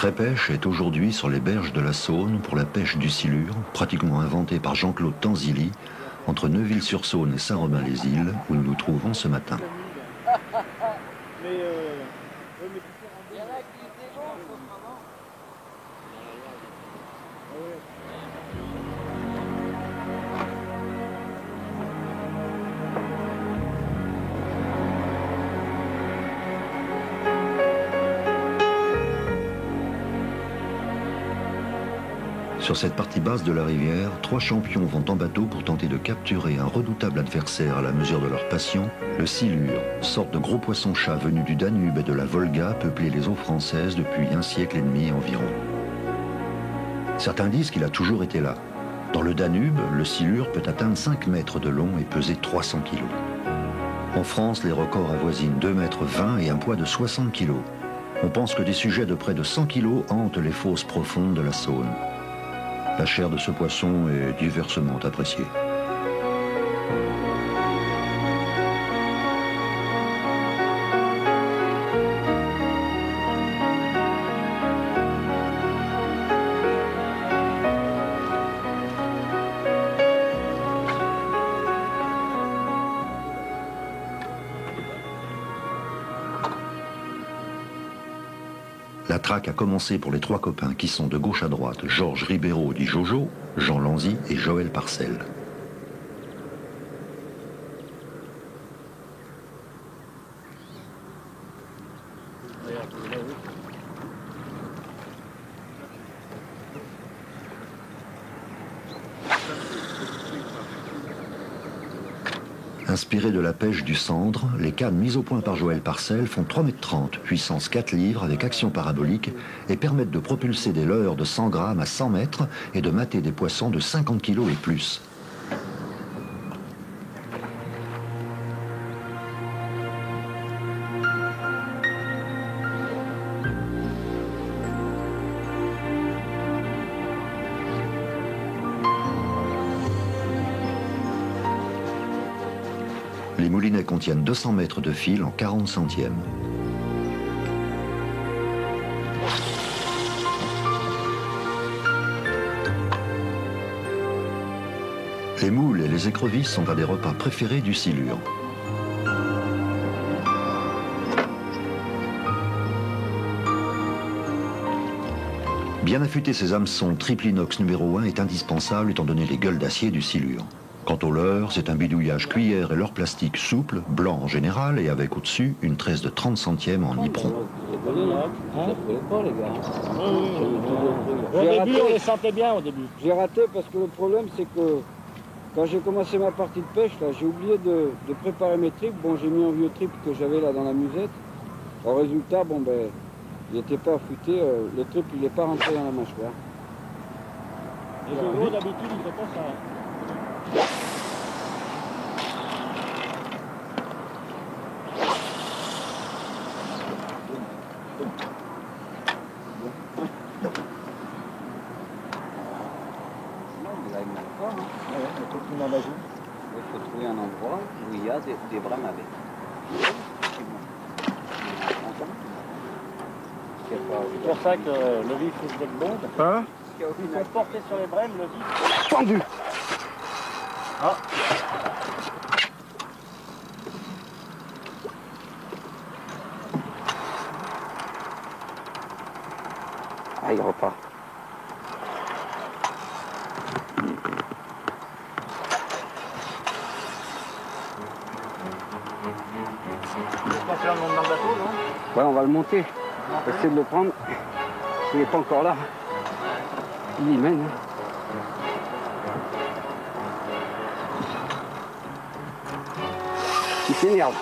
Crépêche est aujourd'hui sur les berges de la Saône pour la pêche du silure, pratiquement inventée par Jean-Claude Tanzilly, entre Neuville-sur-Saône et Saint-Romain-les-Îles, où nous nous trouvons ce matin. Sur cette partie basse de la rivière, 3 champions vont en bateau pour tenter de capturer un redoutable adversaire à la mesure de leur passion, le silure, sorte de gros poisson-chat venu du Danube et de la Volga, peuplé les eaux françaises depuis 1 siècle et demi environ. Certains disent qu'il a toujours été là. Dans le Danube, le silure peut atteindre 5 mètres de long et peser 300 kilos. En France, les records avoisinent 2,20 mètres et un poids de 60 kilos. On pense que des sujets de près de 100 kilos hantent les fosses profondes de la Saône. La chair de ce poisson est diversement appréciée. La traque a commencé pour les 3 copains qui sont de gauche à droite Georges Ribeiro dit Jojo, Jean Lanzy et Joël Parcel. Inspirés de la pêche du cendre, les cannes mises au point par Joël Parcel font 3,30 m, puissance 4 livres avec action parabolique et permettent de propulser des leurres de 100 grammes à 100 mètres et de mater des poissons de 50 kg et plus. Les moulinets contiennent 200 mètres de fil en 40 centièmes. Les moules et les écrevisses sont un des repas préférés du silure. Bien affûter ces hameçons triple inox numéro 1 est indispensable étant donné les gueules d'acier du silure. Quant au leurre, c'est un bidouillage cuillère et leurre plastique souple, blanc en général, et avec au-dessus une tresse de 30 centièmes en nipron. Au début, on les sentait bien au début. J'ai raté parce que le problème, c'est que quand j'ai commencé ma partie de pêche, là, j'ai oublié de préparer mes tripes. Bon, j'ai mis un vieux trip que j'avais là dans la musette. Au résultat, bon, ben, il n'était pas affûté. Le trip, il n'est pas rentré dans la mâchoire. Les chevaux, d'habitude, ils ne font pas ça. Il faut trouver un endroit où il y a des brames avec. C'est pour ça que le vif risque d'être bon. Hein? Il faut porter sur les brèmes, le vif. Tendu! Ah. Ah, il repart. On va faire le monde dans le bateau, non? Ouais, on va le monter. On va essayer de le prendre. S'il n'est pas encore là, il y mène. Il s'énerve.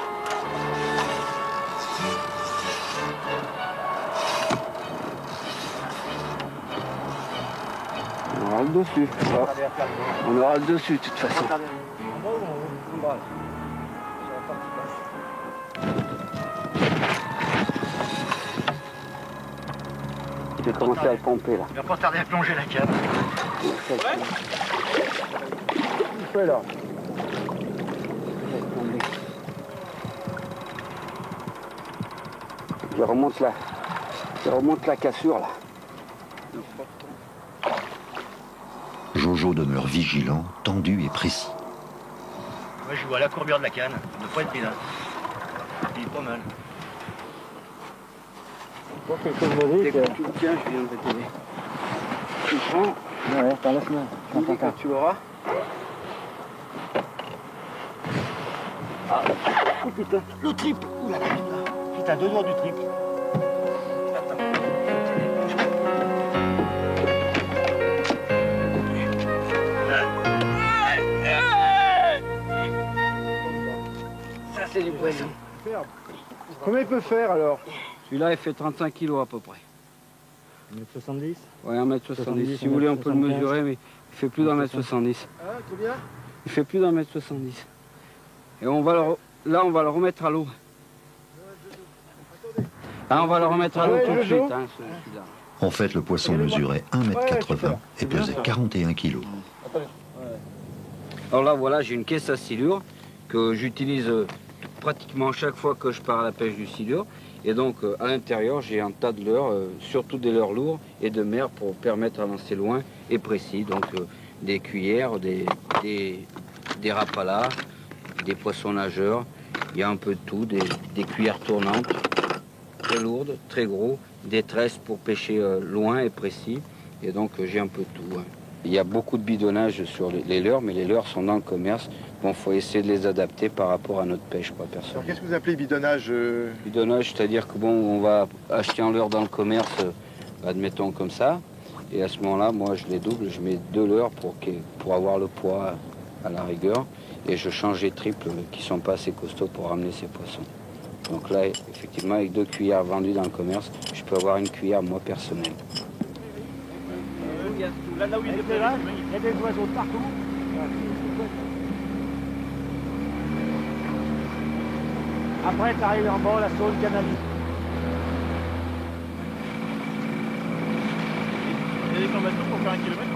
On aura le dessus. On aura le dessus de toute façon. Il va commencer à le pomper là. Il va pas tarder à plonger la canne. Il fait là. Il remonte la cassure là. Jojo demeure vigilant, tendu et précis. Moi je vois la courbure de la canne, de pas être là. Il est pas mal. Quelque chose de dit, tu le tiens, je viens de t'aider. Tu le prends. Ouais, attends, laisse-moi. Quand tu l'auras. Ah, oh putain, le triple. Ouh là là, putain, 2 doigts du triple. Ça c'est du poisson. Combien il peut faire alors? Celui-là il fait 35 kg à peu près. 1m70. Ouais, 1m70. Si vous voulez on peut le mesurer, mais il fait plus d'1m70. Ah, combien? Il fait plus d'1m70. Et on va là on va le remettre à l'eau. Là on va le remettre à l'eau tout de suite. Hein, celui-là. En fait, le poisson mesurait 1,80 m et pesait 41 kg. Alors là voilà, j'ai une caisse à silure que j'utilise pratiquement chaque fois que je pars à la pêche du silure. Et donc à l'intérieur j'ai un tas de leurres, surtout des leurres lourds et de mer pour permettre à lancer loin et précis. Donc des cuillères, des rapalas, des poissons nageurs, il y a un peu de tout, des cuillères tournantes, très lourdes, très gros, des tresses pour pêcher loin et précis. Et donc j'ai un peu de tout. Hein. Il y a beaucoup de bidonnage sur les leurres, mais les leurres sont dans le commerce. Bon, faut essayer de les adapter par rapport à notre pêche, quoi, personnellement. Alors qu'est-ce que vous appelez bidonnage? Bidonnage, c'est-à-dire que bon, on va acheter un leurre dans le commerce, admettons comme ça, et à ce moment-là, moi je les double, je mets 2 leurres pour avoir le poids à la rigueur, et je change les triples qui sont pas assez costauds pour ramener ces poissons. Donc là, effectivement, avec 2 cuillères vendues dans le commerce, je peux avoir une cuillère moi personnelle. Là où il était là, il y a des oiseaux de partout. Après, tu arrives en bas, la zone canalique. Il y a des camps bateaux pour faire 1 kilomètre.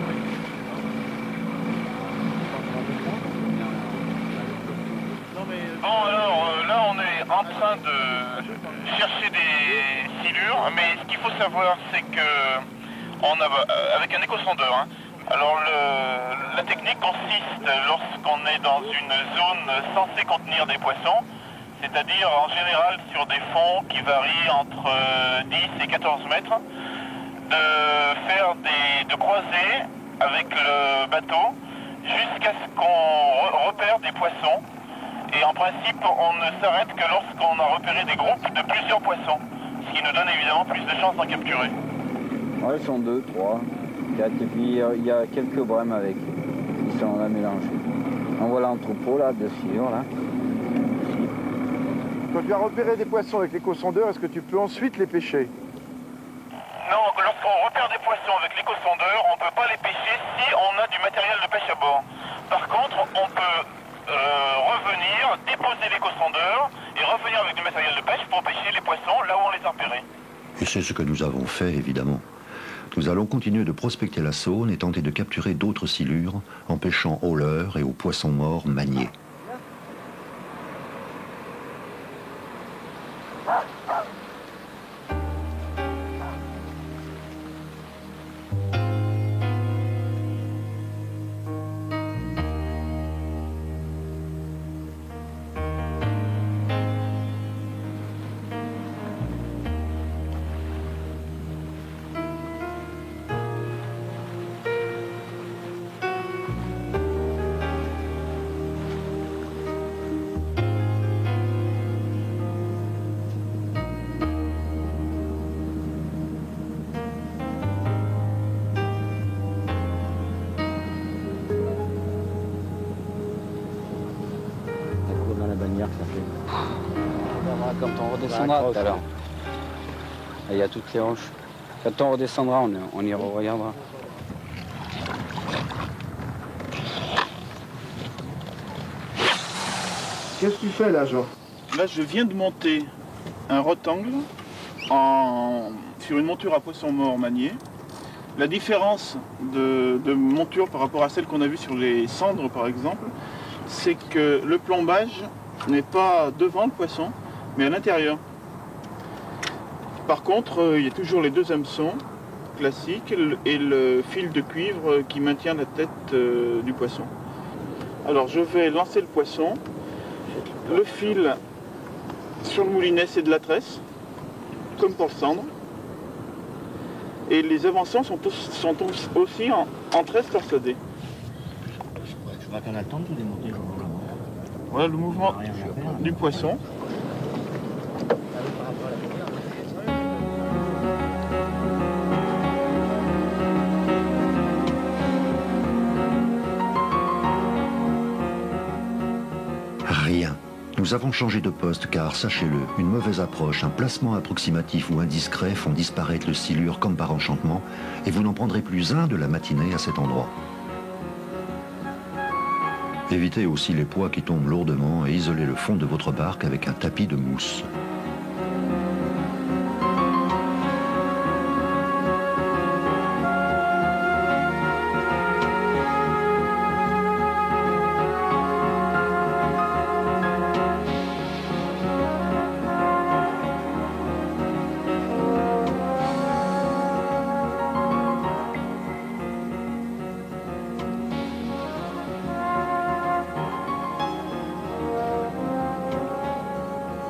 Bon, alors là, on est en train de chercher des silures, mais ce qu'il faut savoir, c'est que avec un échosondeur. Hein. Alors la technique consiste lorsqu'on est dans une zone censée contenir des poissons, c'est-à-dire en général sur des fonds qui varient entre 10 et 14 mètres, de croiser avec le bateau jusqu'à ce qu'on repère des poissons. Et en principe, on ne s'arrête que lorsqu'on a repéré des groupes de plusieurs poissons, ce qui nous donne évidemment plus de chances d'en capturer. Ouais, ils sont 2, 3, 4, et puis il y a quelques brèmes avec. Ils sont là mélangés. On voit l'entrepôt là, de silure là. Quand tu as repéré des poissons avec l'échosondeur, est-ce que tu peux ensuite les pêcher? Non, lorsqu'on repère des poissons avec l'échosondeur, on ne peut pas les pêcher si on a du matériel de pêche à bord. Par contre, on peut revenir, déposer l'échosondeur et revenir avec du matériel de pêche pour pêcher les poissons là où on les a repérés. Et c'est ce que nous avons fait, évidemment. Nous allons continuer de prospecter la Saône et tenter de capturer d'autres silures en pêchant aux leurres et aux poissons morts maniés. Quand on redescendra tout à l'heure. Il y a toutes les hanches. Quand on redescendra, on y regardera. Qu'est-ce que tu fais là, Jean? Là, je viens de monter un rectangle sur une monture à poisson mort maniée. La différence de monture par rapport à celle qu'on a vue sur les cendres, par exemple, c'est que le plombage n'est pas devant le poisson, mais à l'intérieur. Par contre, il y a toujours les 2 hameçons classique et le fil de cuivre qui maintient la tête du poisson. Alors je vais lancer le poisson. Le fil sur le moulinet, c'est de la tresse, comme pour le cendre. Et les avançons sont aussi en tresse torsadée. Je vois qu'on a le temps de tout démonter. Voilà le mouvement du poisson. Rien. Nous avons changé de poste car, sachez-le, une mauvaise approche, un placement approximatif ou indiscret font disparaître le silure comme par enchantement et vous n'en prendrez plus un de la matinée à cet endroit. Évitez aussi les poids qui tombent lourdement et isolez le fond de votre barque avec un tapis de mousse.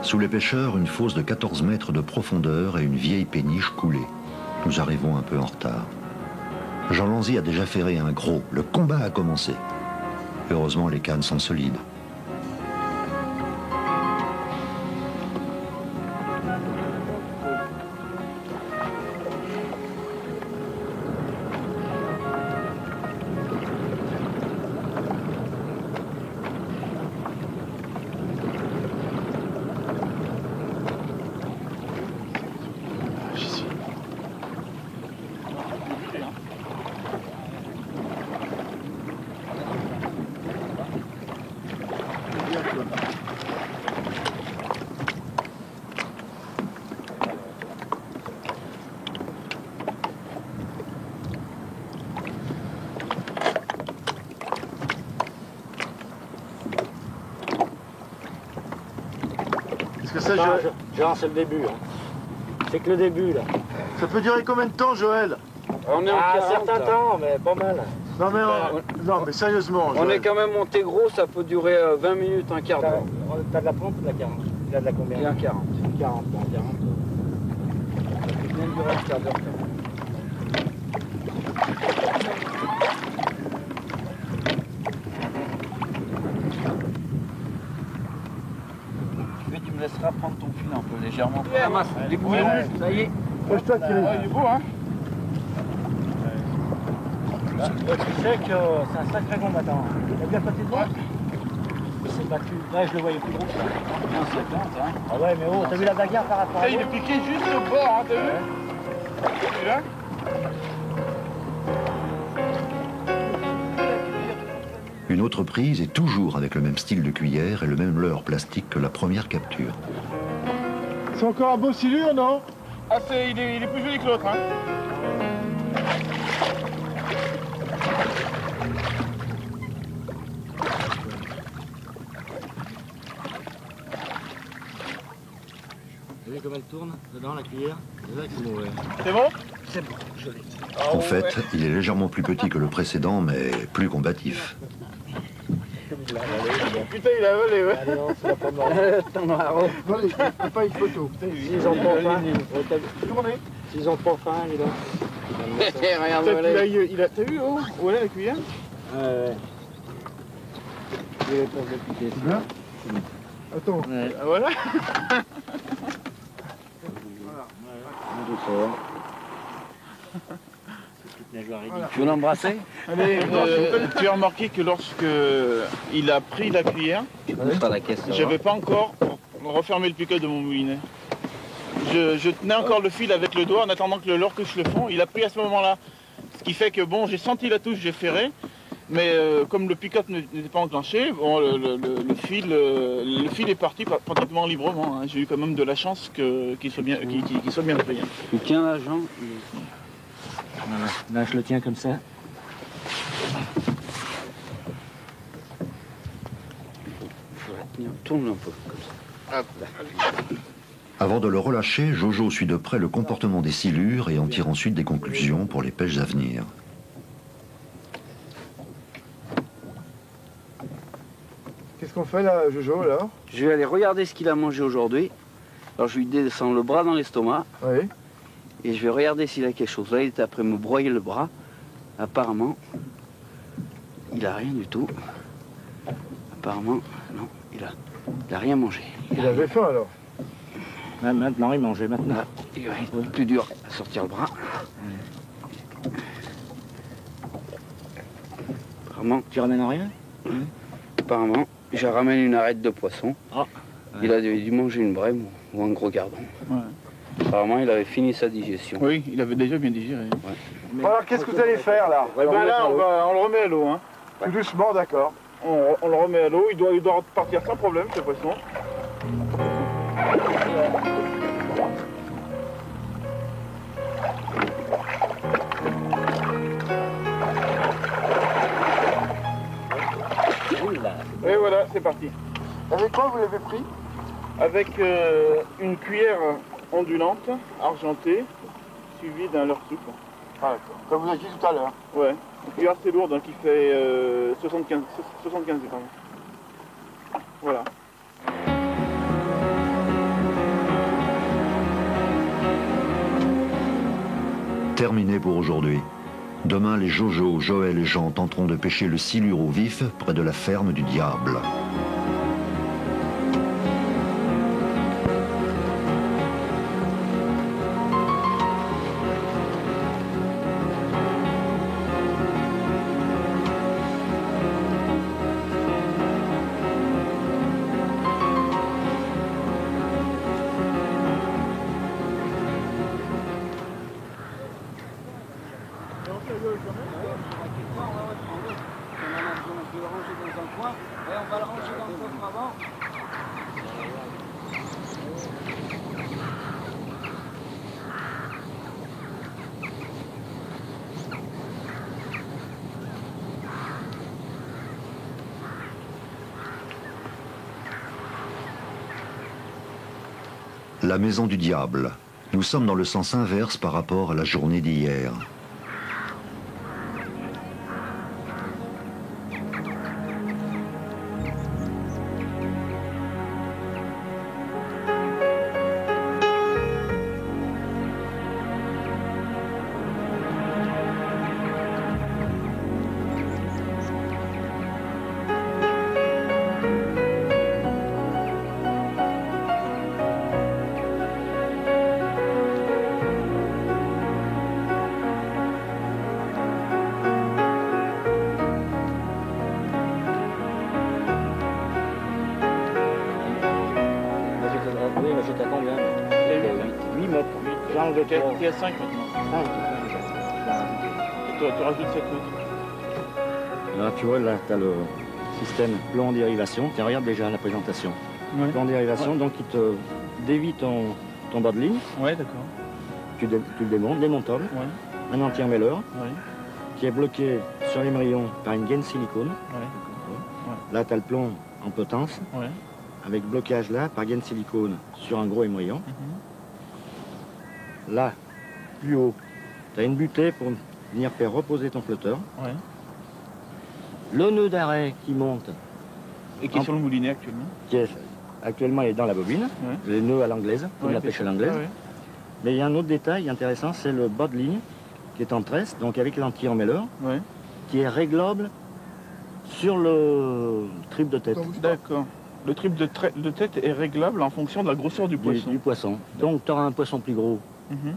Sous les pêcheurs, une fosse de 14 mètres de profondeur et une vieille péniche coulée. Nous arrivons un peu en retard. Jean Lanzy a déjà ferré un gros. Le combat a commencé. Heureusement, les cannes sont solides. Genre, c'est le début. Hein. C'est que le début, là. Ça peut durer combien de temps, Joël? On est en Ah, 40, un certain là. temps, mais pas mal. Non mais, non, mais sérieusement, On Joël. est quand même monté gros, ça peut durer 20 minutes, un quart d'heure. T'as de la pompe ou de la 40? Il a de la combien? Et un 40. 40, bon, 40. Ça peut bien durer un quart d'heure. Tu me laisseras prendre ton fil un peu légèrement. Les bouillons, ça y est. Pêche-toi, Thierry. Il est beau, hein? Tu sais que c'est un sacré combattant. T'as bien passé devant? Il s'est battu. Là, je le voyais plus gros que ça. Hein. Ah ouais, mais oh, t'as vu la bagarre par rapport à Il est piqué juste au bord, hein, t'as vu? Tu là? Une autre prise et toujours avec le même style de cuillère et le même leurre plastique que la première capture. C'est encore un beau silure, non? Ah, il est plus joli que l'autre, hein? Vous voyez comme elle tourne dedans la cuillère? C'est vrai que c'est mauvais. C'est bon? C'est bon, joli. En fait, il est légèrement plus petit que le précédent, mais plus combatif. Putain, il a avalé, ouais. Allez, non, c'est la pomme noire. Non, mais je fais pas une photo. S'ils ont pas faim, Tournez. s'ils ont pas faim, les gars. Regarde, T'as vu, oh? Où elle est la cuillère? Ouais. Il est pas de piquer. C'est bien? Attends. Ah, voilà. Tu veux l'embrasser? Allez, tu as remarqué que lorsque il a pris la cuillère, Pas la caisse. j'avais pas encore refermé le piquet de mon moulinet. Je tenais encore le fil avec le doigt en attendant que le leurre touche le fond. Il a pris à ce moment-là. Ce qui fait que bon, j'ai senti la touche, j'ai ferré. Mais comme le pick-up n'était pas enclenché, bon, le fil est parti pratiquement librement. Hein. J'ai eu quand même de la chance qu'il soit bien pris. Hein. Tu tiens la jambe. Voilà. Là, je le tiens comme ça. Tourne un peu, comme ça. Hop. Avant de le relâcher, Jojo suit de près le comportement des silures et en tire ensuite des conclusions pour les pêches à venir. Qu'est-ce qu'on fait là, Jojo, alors? Je vais aller regarder ce qu'il a mangé aujourd'hui. Alors je lui descends le bras dans l'estomac Oui. et je vais regarder s'il a quelque chose. Là, il était après me broyer le bras. Apparemment, il a rien du tout. Apparemment, non, il a rien mangé. Il avait faim alors? Maintenant, il mangeait maintenant. Là, il va être plus dur à sortir le bras. Apparemment, Tu ramènes rien? apparemment, je ramène une arête de poisson. Ah. Il a dû manger une brème ou un gros gardon. Ouais. Apparemment, il avait fini sa digestion. Oui, il avait déjà bien digéré. Bon, alors qu'est-ce que vous allez faire là? Eh ben là, on le remet à l'eau. Hein. Tout doucement, d'accord. On le remet à l'eau, il doit repartir sans problème, ce poisson. Et voilà, c'est parti. Avec quoi vous l'avez pris? Avec une cuillère ondulante, argentée, suivie d'un leurre souple. Ah d'accord. Comme vous avez dit tout à l'heure. Ouais, une cuillère assez lourde hein, qui fait 75 grammes. Voilà. Terminé pour aujourd'hui. Demain, les Jojo, Joël et Jean tenteront de pêcher le silure au vif près de la ferme du Diable. La maison du Diable. Nous sommes dans le sens inverse par rapport à la journée d'hier. J'étais à combien? 8 mètres. J'ai enlevé T'es 3. à 5 maintenant. Tu rajoutes 7 mètres. Là, tu vois, là, tu as le système plan en dérivation. Tiens, regarde déjà la présentation. Ouais. Plan en dérivation, Ouais. donc il te dévie ton bas de ligne. Ouais, d'accord. Tu le démontes, démontable. Ouais. Un anti-emmêleur Ouais. qui est bloqué sur l'émerillon par une gaine silicone. Ouais. Là, tu as le plomb en potence, Ouais. avec blocage là, par gaine silicone sur un gros émerillon. Mhm. Là, plus haut, tu as une butée pour venir faire reposer ton flotteur. Ouais. Le nœud d'arrêt qui monte, Et qui est sur le moulinet actuellement. qui est actuellement est dans la bobine, Ouais. les nœuds à l'anglaise, comme Ouais, la bien pêche à sûr. l'anglaise. Ouais, ouais. Mais il y a un autre détail intéressant, c'est le bas de ligne qui est en tresse, donc avec l'anti-emmêleur, Ouais. qui est réglable sur le trip de tête. D'accord. Le trip de tête est réglable en fonction de la grosseur du poisson. Du poisson. Donc tu auras un poisson plus gros, Mhm.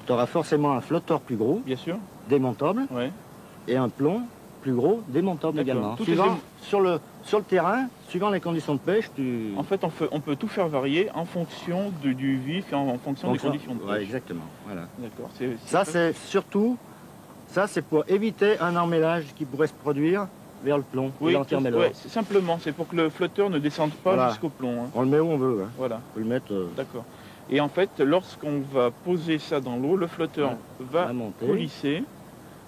tu auras forcément un flotteur plus gros, Bien sûr. démontable, Ouais. et un plomb plus gros, démontable D'accord. également. Tout Suivant, est sur le terrain, suivant les conditions de pêche, tu... En fait, on peut tout faire varier en fonction du vif et en fonction des conditions de pêche. Ouais, exactement. Voilà. D'accord. Ça, c'est surtout, ça, c'est pour éviter un emmêlage qui pourrait se produire vers le plomb, Oui, et l'anti-emmêleur. ouais, c'est simplement, c'est pour que le flotteur ne descende pas Voilà. jusqu'au plomb. Hein. On le met où on veut. Hein. Voilà, On peut le mettre d'accord. Et en fait, lorsqu'on va poser ça dans l'eau, le flotteur va à monter coulisser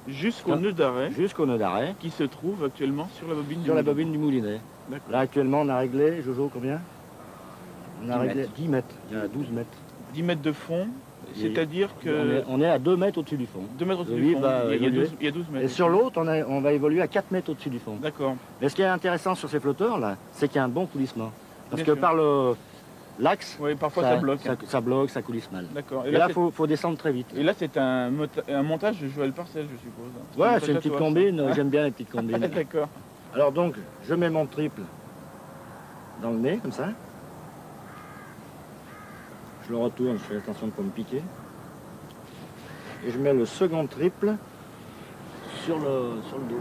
jusqu'au Ah. nœud d'arrêt jusqu'au nœud d'arrêt, qui se trouve actuellement sur la bobine. sur la du moulinet. bobine du moulinet. D'accord. Là, actuellement, on a réglé, Jojo, combien On a réglé 10 mètres, il y a 12 mètres. 10 mètres de fond, c'est-à-dire On que... est, on est à 2 mètres au-dessus du fond. 2 mètres au-dessus Le du vif fond, va il y a évoluer. 12 mètres. Et sur l'autre, on va évoluer à 4 mètres au-dessus du fond. D'accord. Mais ce qui est intéressant sur ces flotteurs là, c'est qu'il y a un bon coulissement. Parce Bien que sûr. par l'axe, Oui, parfois ça bloque. ça bloque, ça coulisse mal. D'accord. Et là, il faut descendre très vite. Et là, c'est un montage de Joël Parcel, je suppose. Ouais, c'est une petite combine, Hein? j'aime bien les petites combines. D'accord. Alors donc, je mets mon triple dans le nez, comme ça. Je le retourne, je fais attention de ne pas me piquer. Et je mets le second triple sur le dos.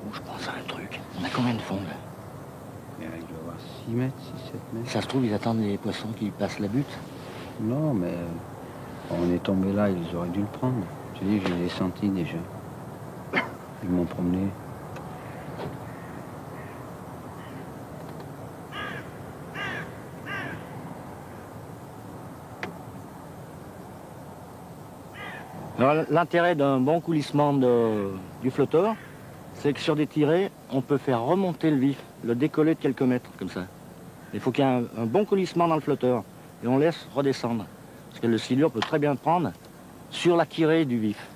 Bon, je pense à un truc. On a combien de fonds là? Il doit y avoir 6 mètres, 6-7 mètres. Ça se trouve, ils attendent les poissons qui passent la butte. Non, mais on est tombé là, ils auraient dû le prendre. Je te dis, je les ai sentis déjà. Ils m'ont promené. Alors, l'intérêt d'un bon coulissement du flotteur, c'est que sur des tirées, on peut faire remonter le vif, le décoller de quelques mètres, comme ça. Il faut qu'il y ait un bon coulissement dans le flotteur, et on laisse redescendre. Parce que le silure peut très bien prendre sur la tirée du vif.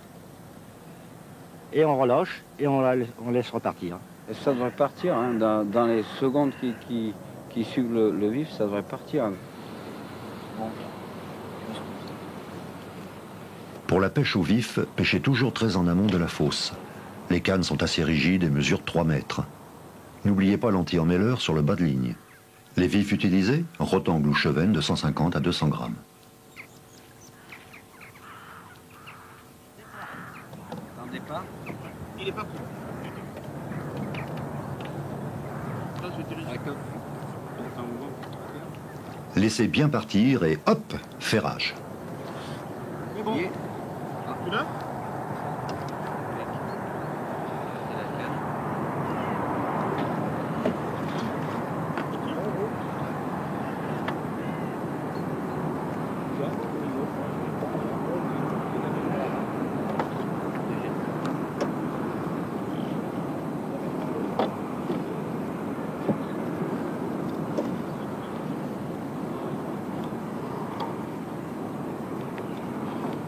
Et on relâche, et on laisse repartir. Et ça devrait partir, hein, dans les secondes qui suivent le vif, ça devrait partir. Pour la pêche au vif, pêchez toujours très en amont de la fosse. Les cannes sont assez rigides et mesurent 3 mètres. N'oubliez pas l'anti-emmêleur sur le bas de ligne. Les vifs utilisés, rotangle ou chevenne de 150 à 200 grammes. Attendez pas. Il est pas pris. Là, je dirige. Laissez bien partir et hop, ferrage. C'est bon. Tu l'as?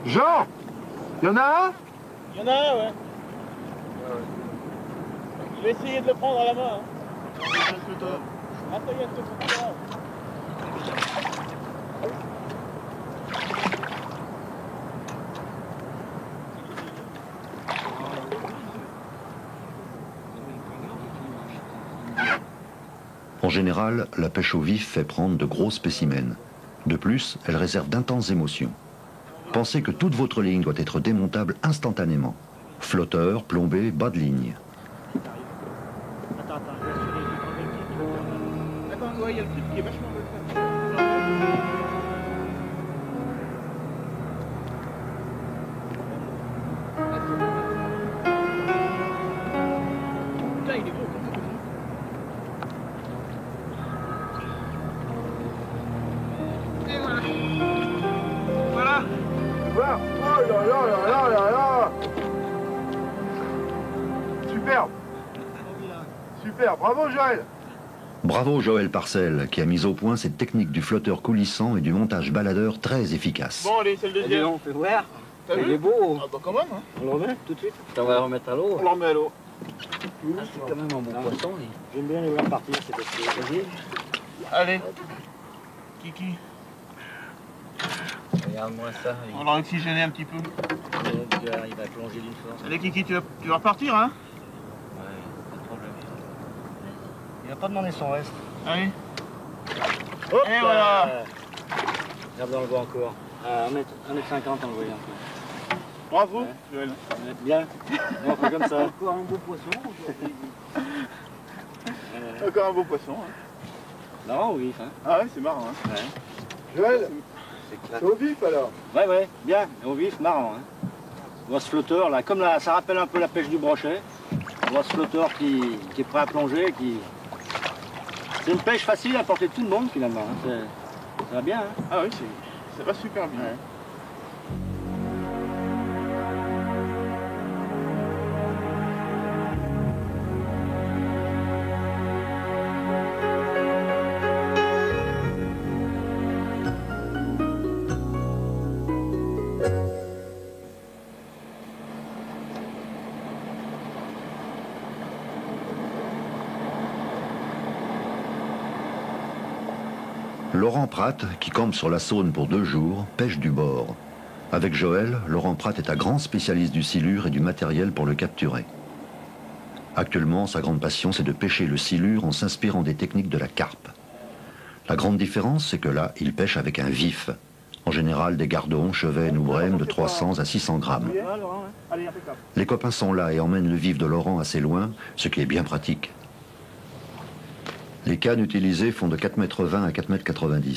Jean, il y en a un? Il y en a un, ouais. Je vais essayer de le prendre à la main. Attends, il y a un truc comme ça. En général, la pêche au vif fait prendre de gros spécimens. De plus, elle réserve d'intenses émotions. Pensez que toute votre ligne doit être démontable instantanément. Flotteur, plombé, bas de ligne. Attends, ouais, il y a le truc qui est vachement mal fait. Putain, il est gros comme ça. Et voilà. Voilà. Voilà. Oh là là là là là là. Superbe. Super, bravo Joël. Bravo Joël Parcel, qui a mis au point cette technique du flotteur coulissant et du montage baladeur très efficace. Bon, allez, c'est le deuxième. On fait voir. T'as Il vu? est beau. Ah bah quand même, hein. On le remet tout de suite? On va le remettre à l'eau. On le remet à l'eau. C'est quand même un bon poisson. lui. J'aime bien les voir partir, c'est parce que... Vas-y. Allez. Kiki. Regarde-moi ça. On l'a oxygéné un petit peu. Il va plonger d'une force. Allez, Kiki, tu vas repartir, hein? Ouais, pas de problème. Il va pas demander son reste. Allez. Hop Et voilà. Regarde, on le voit encore. 1m50, on le voit encore. Bravo, Ouais. Joël. Bien. On fait comme ça. Encore un beau poisson aujourd'hui. Encore un beau poisson. Hein. Non, oui. Hein. Ah ouais, c'est marrant. Hein. Ouais. Joël, C'est c'est au vif alors. Ouais, bien. Au vif, marrant. Hein. On voit ce flotteur là, comme là, ça rappelle un peu la pêche du brochet. On voit ce flotteur qui est prêt à plonger. C'est une pêche facile à portée de tout le monde finalement. Ça va bien. Hein. Ah oui, ça va super bien. Ouais. Laurent Pratt, qui campe sur la Saône pour 2 jours, pêche du bord. Avec Joël, Laurent Pratt est un grand spécialiste du silure et du matériel pour le capturer. Actuellement, sa grande passion, c'est de pêcher le silure en s'inspirant des techniques de la carpe. La grande différence, c'est que là, il pêche avec un vif. En général, des gardons, chevennes ou brèmes de 300 à 600 grammes. Les copains sont là et emmènent le vif de Laurent assez loin, ce qui est bien pratique. Les cannes utilisées font de 4,20 m à 4,90 m.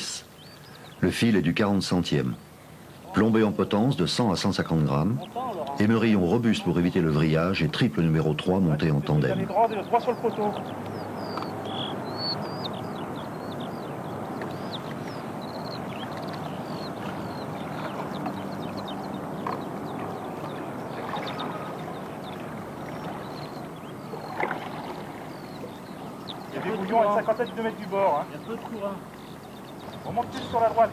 Le fil est du 40 centième. Plombé en potence de 100 à 150 grammes. Émerillon robuste pour éviter le vrillage et triple numéro 3 monté en tandem. Droit sur le poteau. Il y a des bouillons à une cinquantaine de mètres du bord. Hein. Il y a peu de courant. On monte plus sur la droite.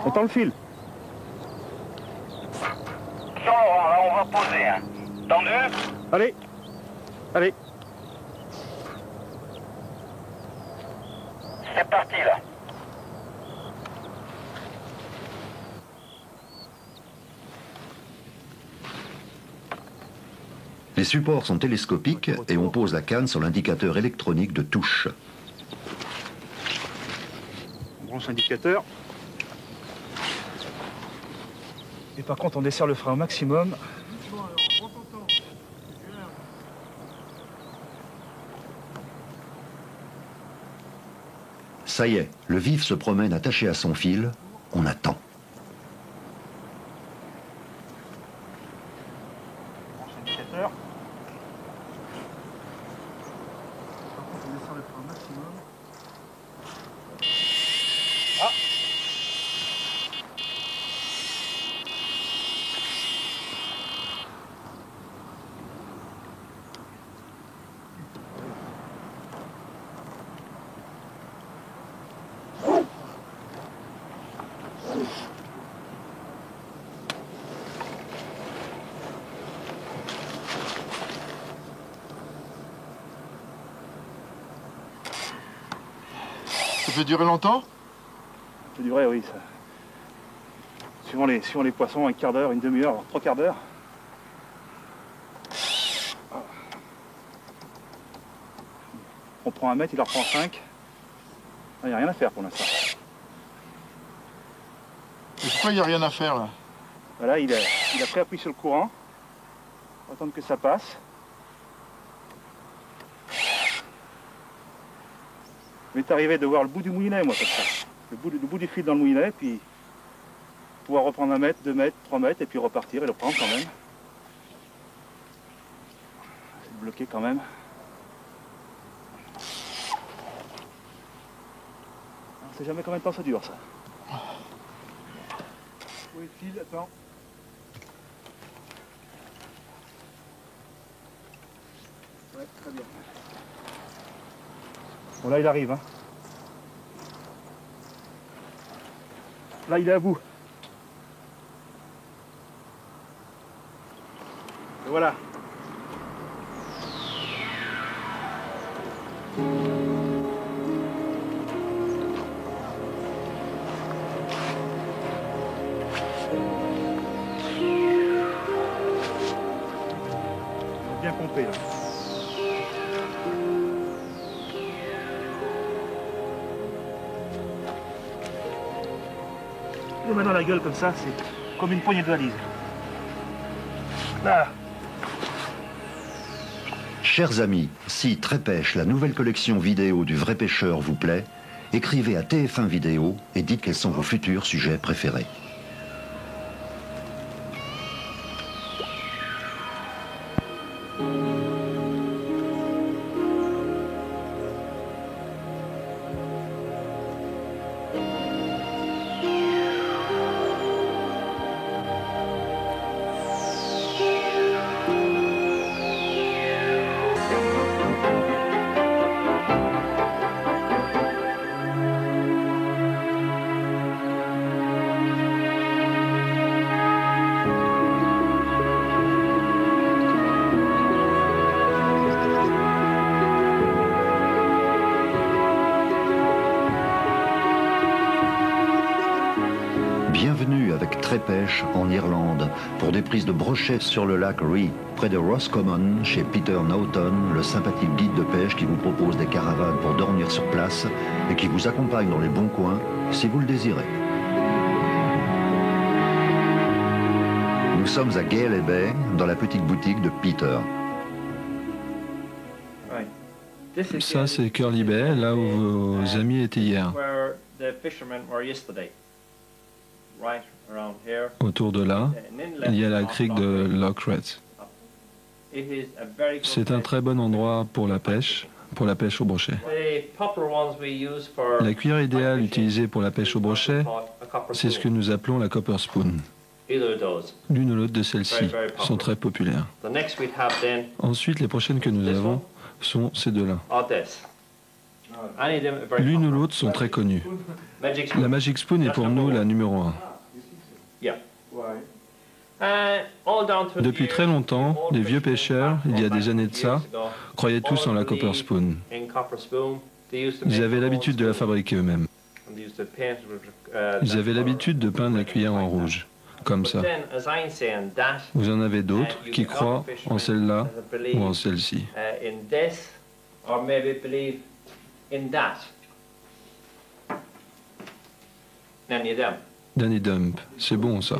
On tend le fil. Sur Laurent, là on va poser. Hein. Tendu. Allez. Allez. C'est parti là. Les supports sont télescopiques et on pose la canne sur l'indicateur électronique de touche. On branche l'indicateur. Et par contre, on desserre le frein au maximum. Ça y est, le vif se promène attaché à son fil. On attend. On branche l'indicateur. Par contre, on desserre le frein au maximum. Ah! Ça peut durer longtemps? Ça peut durer, oui. Ça. Suivant les poissons, un quart d'heure, une demi-heure, 3 quarts d'heure. On prend 1 mètre, il en reprend 5. Il n'y a rien à faire pour l'instant. Et pourquoi il n'y a rien à faire là? Voilà, il a pris appui sur le courant. On va attendre que ça passe. Il m'est arrivé de voir le bout du moulinet, moi, comme ça. Le bout du fil dans le moulinet, puis pouvoir reprendre 1 mètre, 2 mètres, 3 mètres, et puis repartir et le prendre quand même. C'est bloqué quand même. On ne sait jamais combien de temps ça dure, ça. Oui, le fil, attends. Ouais, très bien. Bon, là, il arrive, hein. Là, il est à bout. Et voilà. Bien pompé, là. Les mains dans la gueule comme ça, c'est comme une poignée de valise. Là. Chers amis, si Trépêche, la nouvelle collection vidéo du vrai pêcheur vous plaît, écrivez à TF1 Vidéo et dites quels sont vos futurs sujets préférés. Bienvenue avec Trépêche en Irlande pour des prises de brochets sur le lac Ree, près de Roscommon, chez Peter Naughton, le sympathique guide de pêche qui vous propose des caravanes pour dormir sur place et qui vous accompagne dans les bons coins si vous le désirez. Nous sommes à Gailey Bay, dans la petite boutique de Peter. Ça, c'est Curly Bay, là où vos amis étaient hier. Autour de là, il y a la crique de Loch Rett. C'est un très bon endroit pour la pêche au brochet. La cuillère idéale utilisée pour la pêche au brochet, c'est ce que nous appelons la copper spoon. L'une ou l'autre de celles-ci sont très populaires. Ensuite, les prochaines que nous avons sont ces deux-là. L'une ou l'autre sont très connues. La Magic Spoon est pour nous la numéro 1. Depuis très longtemps, les vieux pêcheurs, il y a des années de ça, croyaient tous en la Copper Spoon. Ils avaient l'habitude de la fabriquer eux-mêmes. Ils avaient l'habitude de peindre la cuillère en rouge, comme ça. Vous en avez d'autres qui croient en celle-là ou en celle-ci. Danny Dump, c'est bon ça.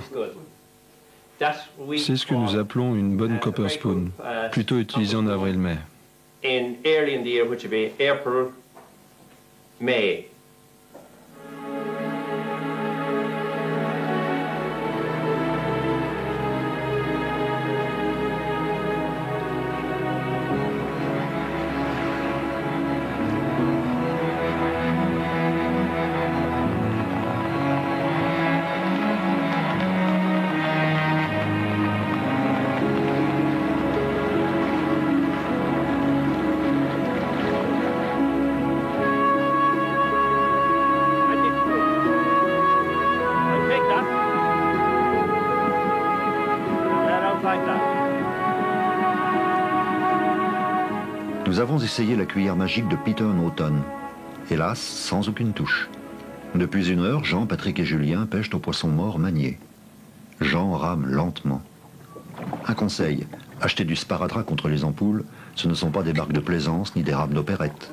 C'est ce que nous appelons une bonne Copper Spoon, plutôt utilisée en avril-mai. Nous avons essayé la cuillère magique de Peter Naughton. Hélas, sans aucune touche. Depuis 1 heure, Jean, Patrick et Julien pêchent au poisson mort manié. Jean rame lentement. Un conseil, acheter du sparadrap contre les ampoules, ce ne sont pas des barques de plaisance ni des rames d'opérette.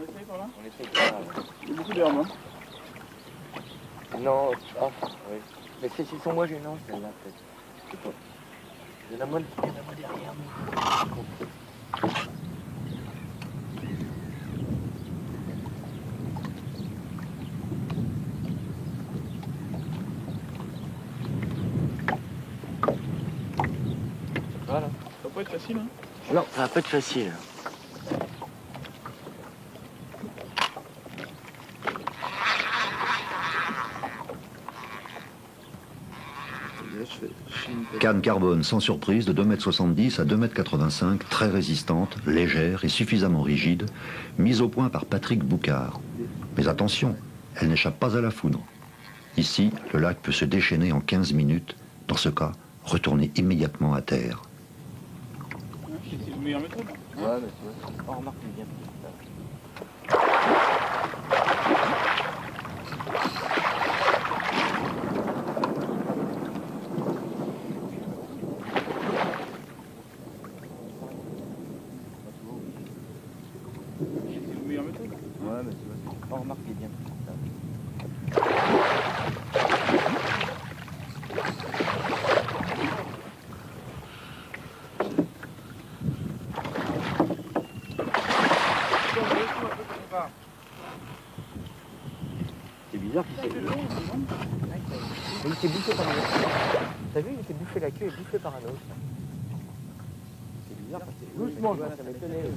Il y a beaucoup d'herbes, hein. Non, oui. Mais c'est sont moins gênants, celle-là, peut-être. Il y en a moins derrière nous. Voilà. Ça va pas être facile, hein? Non, ça va pas être facile. Canne carbone sans surprise de 2,70 m à 2,85 m, très résistante, légère et suffisamment rigide, mise au point par Patrick Boucard. Mais attention, elle n'échappe pas à la foudre. Ici, le lac peut se déchaîner en 15 minutes. Dans ce cas, retournez immédiatement à terre. C'est le meilleur méthode. Ouais, mais tu vois, on remarque bien. Ouais, mais tu vois, on remarque bien. C'est bizarre qu'il s'est... Il s'est bouffé par un autre. T'as vu, il s'est bouffé la queue et bouffé par un autre. C'est bizarre parce que... Doucement, ça m'étonnait aussi.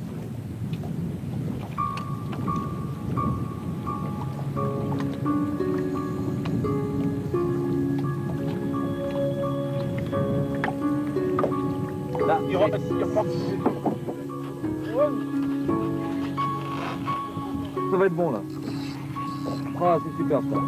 Là, il repart. Ça va être bon là. Ah, c'est super ça.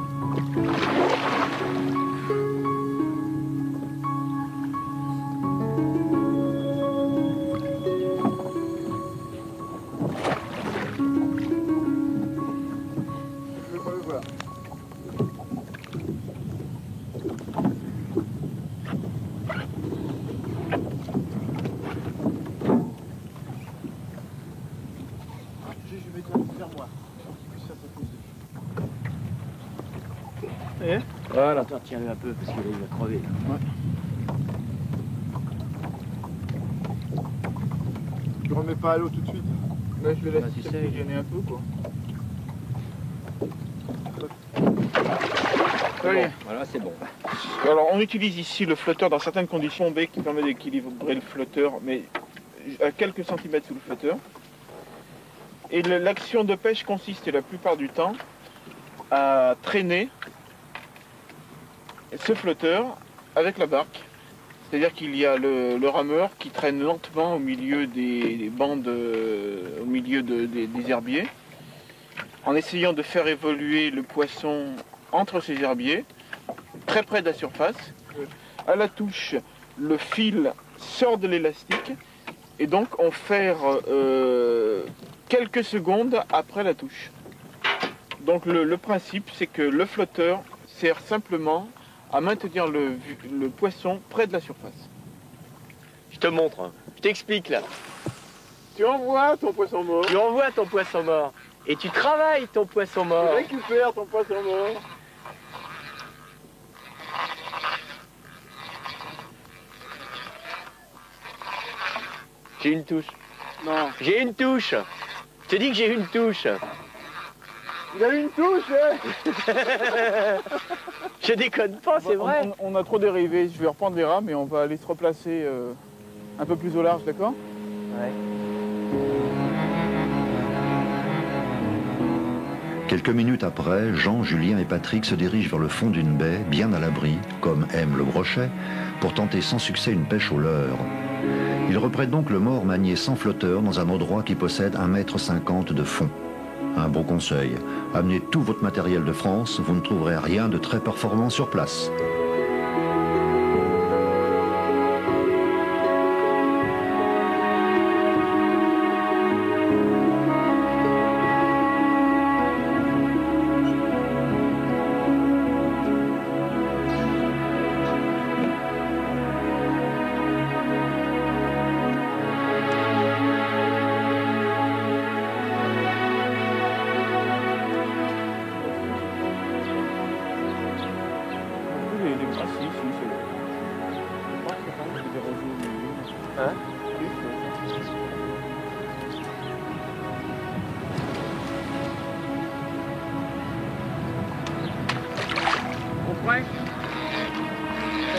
Et voilà, tiens-le un peu parce qu'il va crever. Là. Ouais. Tu remets pas à l'eau tout de suite. Là, je vais Bah, tu sais, gêner un peu, quoi. Bon, Allez. voilà, c'est bon. Alors, on utilise ici le flotteur dans certaines conditions B qui permet d'équilibrer le flotteur, mais à quelques centimètres sous le flotteur. Et l'action de pêche consiste la plupart du temps à traîner ce flotteur avec la barque. C'est-à-dire qu'il y a le rameur qui traîne lentement au milieu des bandes, au milieu des herbiers, en essayant de faire évoluer le poisson entre ces herbiers, très près de la surface. À la touche, le fil sort de l'élastique et donc on ferre quelques secondes après la touche. Donc le principe, c'est que le flotteur sert simplement à maintenir le poisson près de la surface. Je te montre, hein. Je t'explique là. Tu envoies ton poisson mort. Tu envoies ton poisson mort et tu travailles ton poisson mort. Tu récupères ton poisson mort. J'ai une touche. Non. J'ai une touche. Je te dis que j'ai une touche. Il a une touche, hein. Je déconne pas, c'est vrai. On a trop dérivé. Je vais reprendre les rames et on va aller se replacer un peu plus au large, d'accord? Ouais. Quelques minutes après, Jean, Julien et Patrick se dirigent vers le fond d'une baie, bien à l'abri, comme aime le brochet, pour tenter sans succès une pêche au leurre. Ils reprennent donc le mort manié sans flotteur dans un endroit qui possède 1,50 m de fond. Un bon conseil, amenez tout votre matériel de France, vous ne trouverez rien de très performant sur place.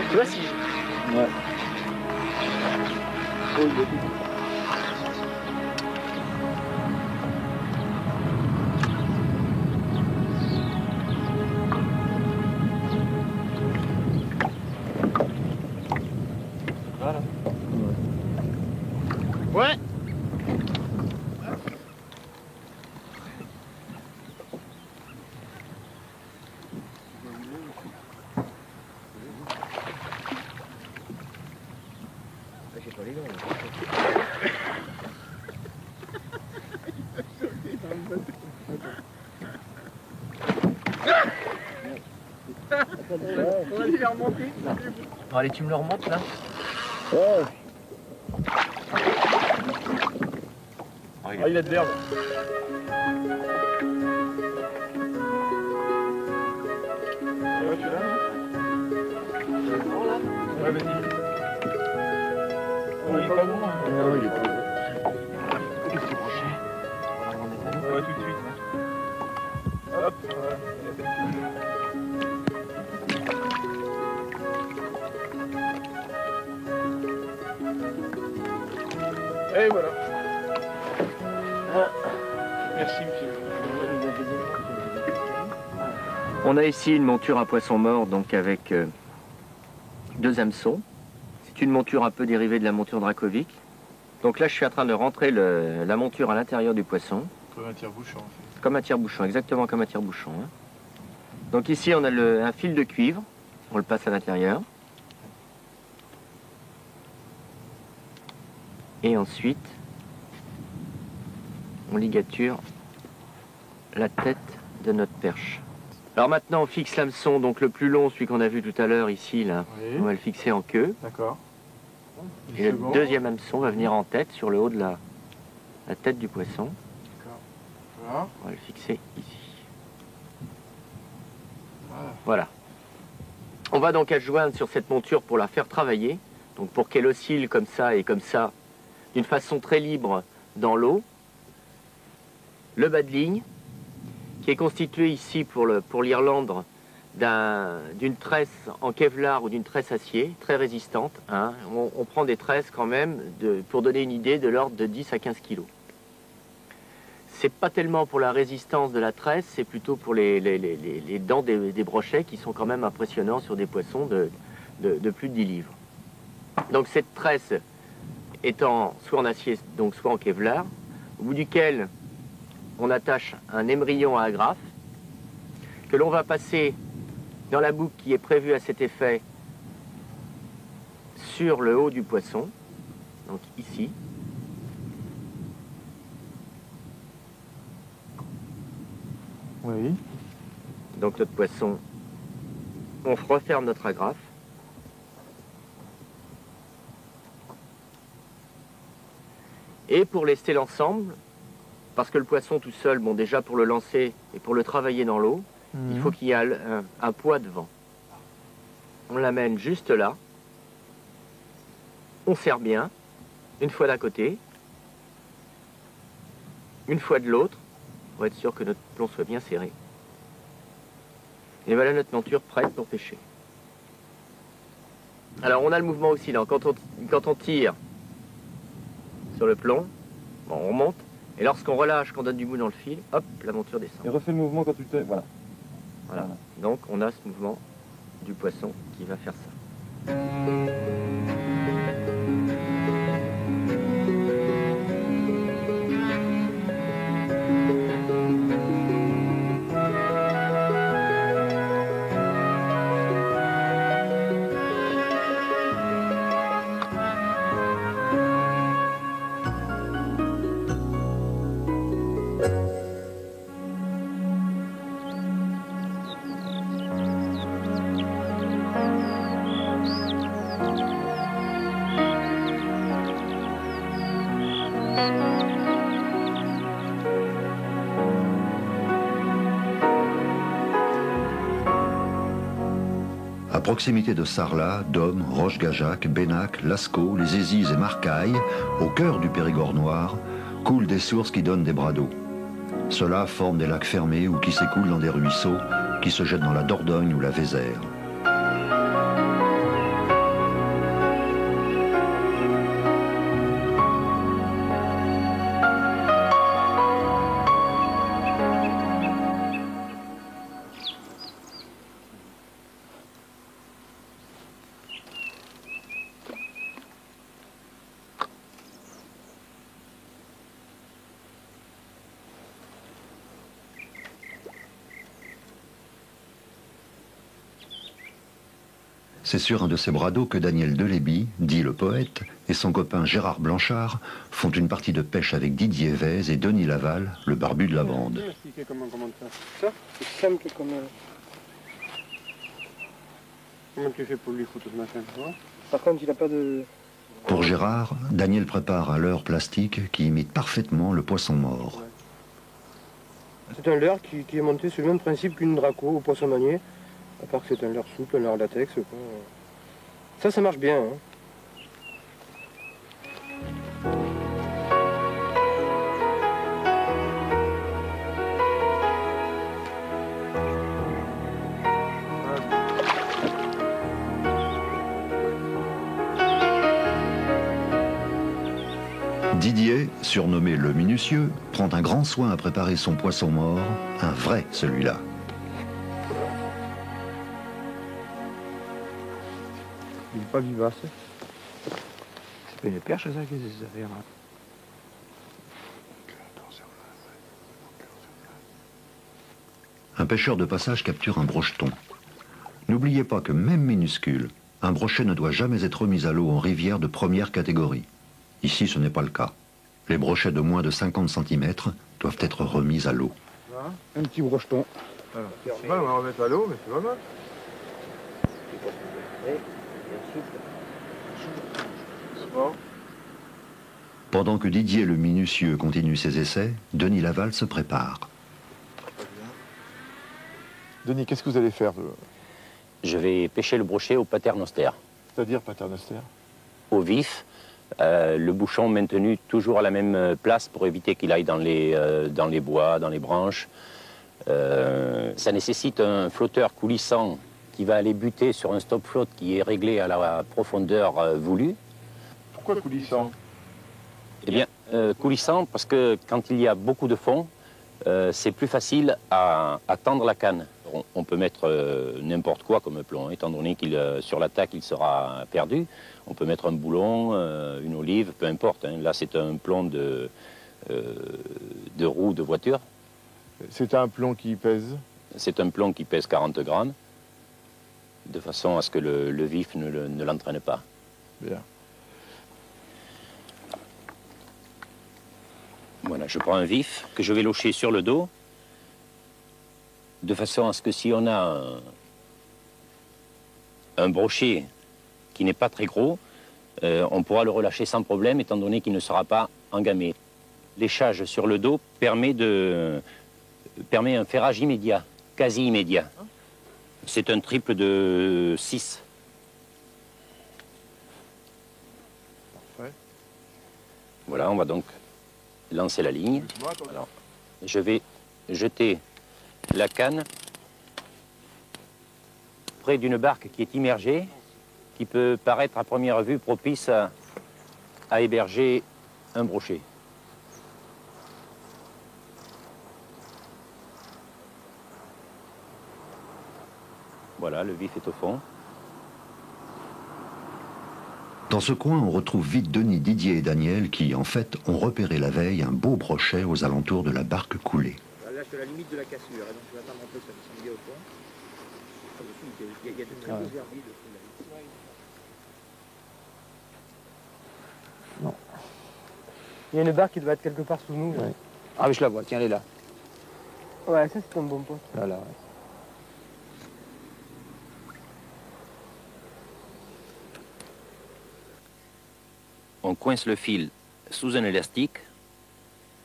Tu vois si... Ouais. Voilà. Ouais. On va aller les remonter. Bon, allez, tu me le remontes là. Ouais. Ah, il a de l'herbe. Ouais, tu l'as là? Ouais, vas-y. Oh, il est pas bon. Hein. Non, il est pas bon. Ouais, tout de suite. Hein. Hop. Et voilà. Merci, monsieur. On a ici une monture à poisson mort, donc avec deux hameçons. C'est une monture un peu dérivée de la monture Dracovic. Donc là, je suis en train de rentrer la monture à l'intérieur du poisson. Comme un tire-bouchon, en fait. Comme un tire-bouchon, exactement comme un tire-bouchon. Hein. Donc ici, on a un fil de cuivre. On le passe à l'intérieur. Et ensuite, on ligature la tête de notre perche. Alors maintenant, on fixe l'hameçon, donc le plus long, celui qu'on a vu tout à l'heure ici, là. Oui. On va le fixer en queue. D'accord. Et le deuxième hameçon va venir en tête, sur le haut de la tête du poisson. D'accord. Voilà. On va le fixer ici. Voilà. Voilà. On va donc adjoindre sur cette monture pour la faire travailler, donc pour qu'elle oscille comme ça et comme ça, d'une façon très libre dans l'eau, le bas de ligne, qui est constitué ici pour l'Irlande d'une tresse en Kevlar ou d'une tresse acier, très résistante. Hein. On prend des tresses quand même, pour donner une idée, de l'ordre de 10 à 15 kg. C'est pas tellement pour la résistance de la tresse, c'est plutôt pour les dents des brochets qui sont quand même impressionnants sur des poissons de plus de 10 livres. Donc cette tresse étant soit en acier, donc soit en Kevlar, au bout duquel on attache un émerillon à agrafe, que l'on va passer dans la boucle qui est prévue à cet effet sur le haut du poisson, donc ici. Oui. Donc notre poisson, on referme notre agrafe. Et pour lester l'ensemble, parce que le poisson tout seul, bon déjà pour le lancer et pour le travailler dans l'eau, il faut qu'il y ait un poids devant. On l'amène juste là, on serre bien, une fois d'un côté, une fois de l'autre, pour être sûr que notre plomb soit bien serré. Et voilà notre monture prête pour pêcher. Alors on a le mouvement oscillant. Quand on tire sur le plomb, bon, on remonte, et lorsqu'on relâche, qu'on donne du bout dans le fil, hop, la monture descend. Et refais le mouvement quand tu te... Voilà. Voilà. Donc on a ce mouvement du poisson qui va faire ça. À proximité de Sarlat, Dôme, Roche-Gajac, Bénac, Lascaux, les Hésies et Marcaille, au cœur du Périgord noir, coulent des sources qui donnent des bras d'eau. Ceux-là forment des lacs fermés ou qui s'écoulent dans des ruisseaux, qui se jettent dans la Dordogne ou la Vézère. C'est sur un de ces bras d'eau que Daniel Deléby, dit le poète, et son copain Gérard Blanchard font une partie de pêche avec Didier Vèze et Denis Laval, le barbu de la bande. Comment ça, c'est simple comme... Comment tu fais pour lui foutre ce machin, tu vois? Par contre, il n'a pas de... Pour Gérard, Daniel prépare un leurre plastique qui imite parfaitement le poisson mort. C'est un leurre qui est monté sur le même principe qu'une draco au poisson manier. À part que c'est un leurre souple, un leurre latex. Quoi. Ça marche bien. Hein. Didier, surnommé le minutieux, prend un grand soin à préparer son poisson mort, un vrai celui-là. Il n'est pas vivace. C'est pas une perche, ça, qu'est-ce que ça fait là? Un pêcheur de passage capture un brocheton. N'oubliez pas que même minuscule, un brochet ne doit jamais être mis à l'eau en rivière de première catégorie. Ici, ce n'est pas le cas. Les brochets de moins de 50 cm doivent être remis à l'eau. Un petit brocheton. C'est mal, on va remettre à l'eau, mais c'est pas mal. Pendant que Didier le minutieux continue ses essais, Denis Laval se prépare. Denis, qu'est-ce que vous allez faire? Je vais pêcher le brochet au paternoster. C'est-à-dire paternoster? Au vif, le bouchon maintenu toujours à la même place pour éviter qu'il aille dans les bois, dans les branches. Ça nécessite un flotteur coulissant qui va aller buter sur un stop float qui est réglé à la profondeur voulue. Pourquoi coulissant? Eh bien, coulissant parce que quand il y a beaucoup de fond, c'est plus facile à tendre la canne. On peut mettre n'importe quoi comme plomb, étant donné qu'il sur l'attaque il sera perdu. On peut mettre un boulon, une olive, peu importe. Hein. Là, c'est un plomb de roue de voiture. C'est un plomb qui pèse? C'est un plomb qui pèse 40 grammes, de façon à ce que le vif ne l'entraîne pas. Bien. Voilà, je prends un vif que je vais locher sur le dos, de façon à ce que si on a un brochet qui n'est pas très gros, on pourra le relâcher sans problème, étant donné qu'il ne sera pas engamé. L'échage sur le dos permet un ferrage immédiat, quasi immédiat. C'est un triple de 6. Parfait. Voilà, on va donc lancer la ligne. Alors, je vais jeter la canne près d'une barque qui est immergée, qui peut paraître à première vue propice à héberger un brochet. Voilà, le vif est au fond. Dans ce coin, on retrouve vite Denis, Didier et Daniel qui, en fait, ont repéré la veille un beau brochet aux alentours de la barque coulée. Là, je suis à la limite de la cassure, et donc je vais attendre un peu que ça descende bien au fond. Il y a de très beaux herbiers dessus. Non. Il y a une barque qui doit être quelque part sous nous. Ouais. Ah, mais je la vois, tiens, elle est là. Ouais, ça c'est un bon poste. Là, ouais. On coince le fil sous un élastique,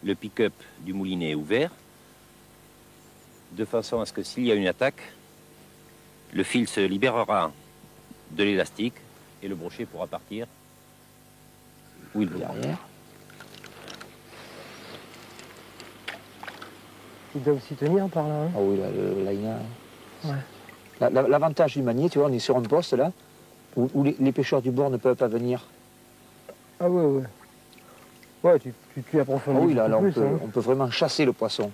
le pick-up du moulinet est ouvert, de façon à ce que s'il y a une attaque, le fil se libérera de l'élastique et le brochet pourra partir où il veut. Derrière. Il doit aussi tenir par là. Hein. Ah oui, là, il y a... Ouais. L'avantage du manier, tu vois, on est sur un poste là, où les pêcheurs du bord ne peuvent pas venir. Ah ouais, ouais. Ouais, tu approfondis. Ah oui, là, plus, on peut vraiment chasser le poisson.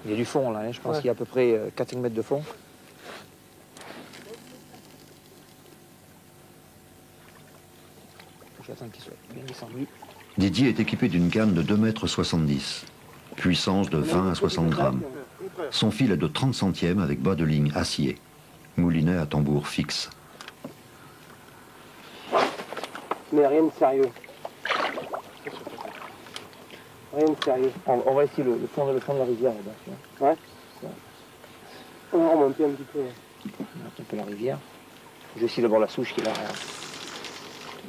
Il y a du fond là, hein. Je pense qu'il y a à peu près 4 mètres de fond. J'attends qu'il soit bien descendu. Didier est équipé d'une canne de 2,70 m, puissance de 20 à 60 grammes. Son fil est de 30 centièmes avec bas de ligne acier. Moulinet à tambour fixe. Mais rien de sérieux. Rien de sérieux. On va essayer le fond de la rivière là-bas. Ouais. On va remonter un petit peu. On monte un peu la rivière. Je vais essayer de voir la souche qui est là.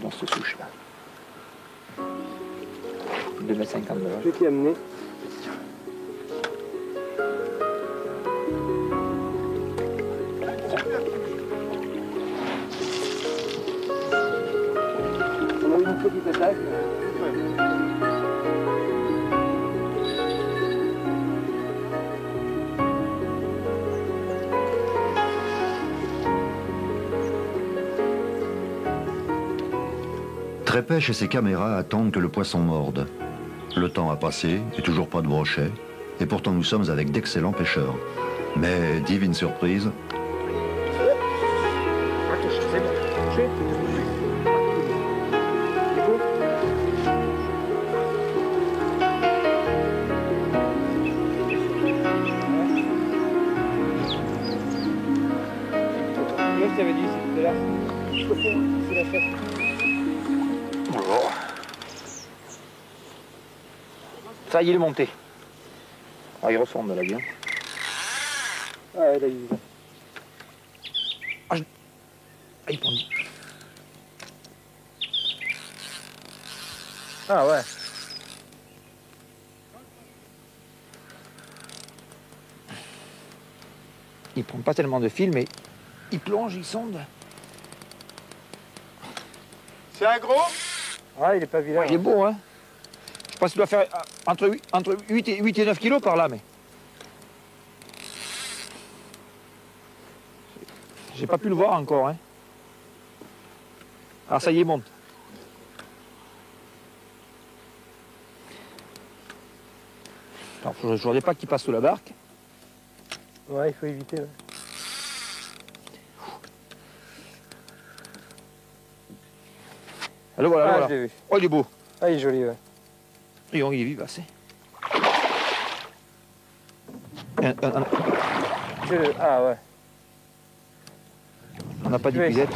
Dans cette souche là. 2,50 m de là. Je vais t'y amener. On a eu une petite attaque. Trépêche et ses caméras attendent que le poisson morde. Le temps a passé et toujours pas de brochet. Et pourtant nous sommes avec d'excellents pêcheurs. Mais divine surprise, C'est bon. Moi je t'avais dit, c'était là. C'est la fête. Ça y est, il est monté. Ah, il ressemble là bien. Ouais, là, il Ah, il prend. Ah ouais. Il prend pas tellement de fil, mais il plonge, il sonde. C'est un gros? Ah, il est pas vilain. Ouais, il est beau, hein. Je pense qu'il doit faire entre 8 et 9 kilos par là, mais... J'ai pas pu le voir encore, hein. Ah, ça y est, il monte. Alors, je ne voudrais pas qu'il passe sous la barque. Ouais, il faut éviter. Ouais. Alors voilà, Ah, voilà. je l'ai vu. Oh, il est beau. Ah, il est joli, ouais. Et il est vivace. Ah, ouais. On n'a pas dit cuisette.